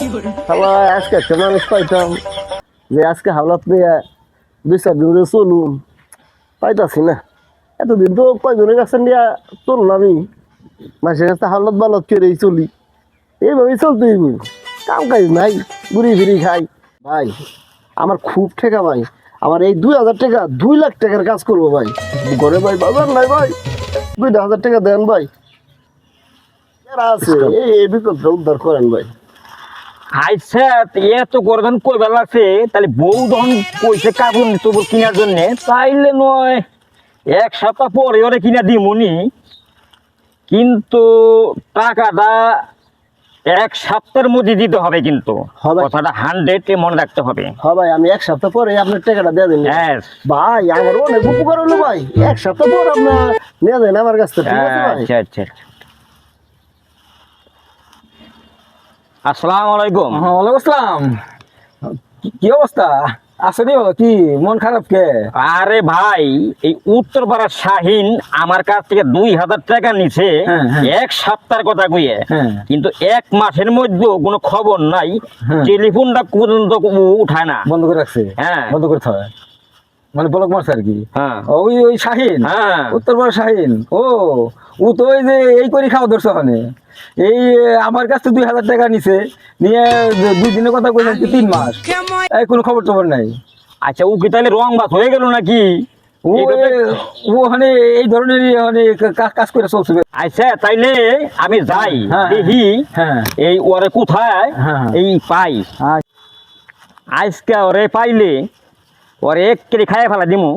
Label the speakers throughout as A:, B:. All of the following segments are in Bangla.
A: শালা আজকে একটা মানুষ পাইতাম যে আজকে হাওলাত নিয়ে 2-4 দিন ধরে চলুন, পাইতাছি না। এতদিন তো কয়জনের কাছে নিয়ে চলুন, আমি মাসের কাছে হাওলাত বালত করেই চলি, এইভাবেই চলতে হইব। কাম কাজ নাই, ঘুরি ফিরি খাই। ভাই আমার খুব ঠেকা ভাই, আমার এই 2,000 টাকা 2 লাখ টাকার কাজ করবো ভাই। ঘরে ভাই বাজার নাই ভাই, 2,000 টাকা দেন ভাই। যারা আছে এই বিপদটা উদ্ধার করেন ভাই।
B: আচ্ছা এত গরদান কইবা লাগছে, তাহলে বউ যখন কইছে কাপড় চোপড় কেনার জন্য, তাইলে নয় 1 সপ্তাহ পরে ওরে কিনা দিমুনি, কিন্তু টাকাটা 1 সপ্তাহের মধ্যে দিতে হবে, কিন্তু
A: হবে।
B: কথাটা 100 মনে রাখতে হবে।
A: হ্যাঁ ভাই, আমি 1 সপ্তাহ পরে আপনার টাকাটা দিয়ে দেন
B: Yes.
A: ভাই। আমার অনেক উপকার হলো ভাই, 1 সপ্তাহ পর আপনার নিয়ে দেন আমার কাছ থেকে, ঠিক আছে ভাই?
B: আচ্ছা আচ্ছা। আসসালামু আলাইকুম।
C: ওয়ালাইকুম আসসালাম। কি অবস্থা? আসলে কি মন খারাপ কে?
B: আরে ভাই, এই উত্তরপাড়ার শাহিন আমার কাছ থেকে 2,000 টাকা নিছে
C: হ্যাঁ, হ্যাঁ।
B: 1 সপ্তাহের কথা কইয়ে,
C: হ্যাঁ।
B: কিন্তু 1 মাসের মধ্যেও কোনো খবর নাই,
C: হ্যাঁ।
B: টেলিফোনটা পর্যন্ত উঠায় না।
C: বন্ধ করে রাখছে?
B: হ্যাঁ।
C: বন্ধ করতে হয়, মানে ব্লক মারছে আর কি।
B: হ্যাঁ।
C: ওই ওই শাহিন,
B: হ্যাঁ।
C: উত্তরপাড়া শাহিন। ও তো ওই যে এই করে খাওয়া ধরছে ওখানে। এই আমার কাছ থেকে 2,000 টাকা নিছে, নিয়ে 2 দিনের কথা কইছে, 3 মাস এই কোনো খবর টবর নাই।
B: আচ্ছা, ও কি তাহলে রং বাস হয়ে গেল নাকি?
C: ও ওখানে এই ধরনের মানে কাজ করে চলছে।
B: আচ্ছা তাইলে আমি যাই,
C: হ্যাঁ।
B: দেখি
C: হ্যাঁ।
B: এই ওরে কোথায়
C: হ্যাঁ।
B: এই পাই। আজকে ওরে পাইলে ওরে এক কেড়ে খাইয়ে ফেলা দিমু।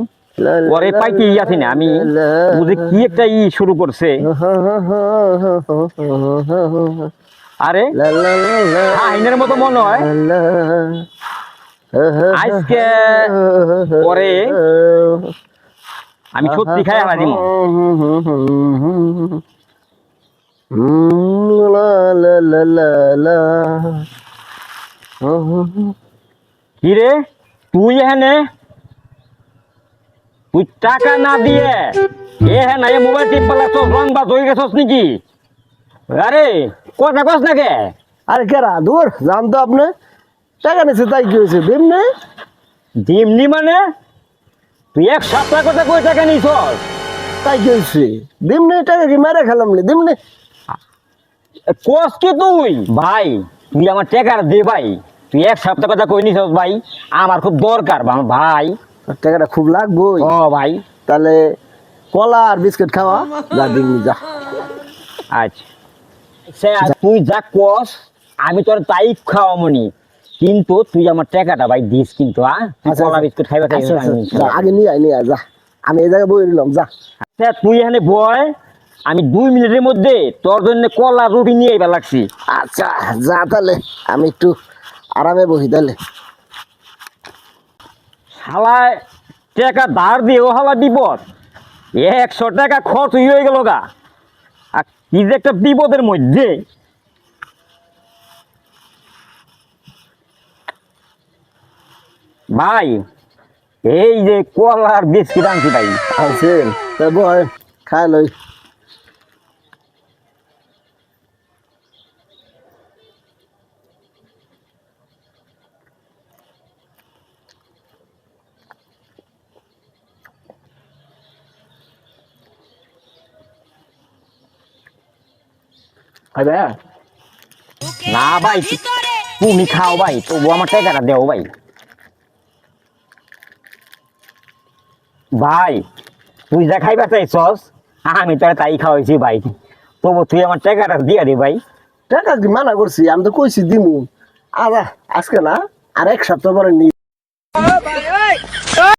B: ওরে পাইতে আছি না আমি, বুঝে কি একটা শুরু করছে। আরে আইনের মতো মনে হয়। আজকে পরে আমি সত্যি খাই ফেলা দিমু। কিরে তুই এখানে, তুই টাকা না দিয়ে এখানে মোবাইল টিপ পালা সব রং বাজ হয়ে গেছস নাকি? আরে কথা কস না কে?
A: আরে কেরা দূর জান তো, আপনি টাকা নিচ্ছে তাই কি হয়েছে? দিমনে
B: দিমনি মানে তুই 1 সপ্তাহ কথা কই টাকা নিছস?
A: তাই কি হয়েছে? দিমনে টাকা কি মেরে খেলাম নি? দিমনে
B: কস কি তুই? ভাই তুই আমার টাকা দে ভাই, তুই 1 সপ্তাহ কথা কই নিছস ভাই, আমার খুব দরকার ভাই।
A: টাকাটা খুব লাগবো
B: ও ভাই।
A: তাহলে কলা আর বিস্কুট খাওয়া, যা দিমনি যা।
B: আচ্ছা সে তুই যা কস আমি তোর তাই খাওয়ামনি, কিন্তু তুই আমার টাকাটা ভাই দিস কিন্তু। কলা বিস্কুট খাইবা খাই
A: যা, আগে নিয়ে আয় যা, আমি এই জায়গায় বই নিলাম যা।
B: তুই এখানে বয়, আমি 2 মিনিটের মধ্যে তোর জন্য কলা রুটি নিয়ে আইবা লাগছি।
A: আচ্ছা যা, তাহলে আমি একটু আরামে বহি তাহলে।
B: শালায় টাকা ধার দিয়েও হালা বিপদ, 100 টাকা খরচ হয়ে গেল গা। আর কি যে একটা বিপদের মধ্যে। ভাই এই যে কলার বিস্কিট আনছি ভাই।
A: আছেন তা বয়, খাই লই।
B: না ভাই তুমি খাও ভাই, তবু আমার টাকাটা দেও ভাই। ভাই তুই যা খাইবা চাইছস আমি তোর তাই খাওয়াইছি ভাই, তবু তুই আমার টাকাটা দিয়ে দে ভাই।
A: টাকা কি মানা করছি? আমি তো কইছি দিমু। আজকে না, আর 1 সপ্তাহ পরে নি।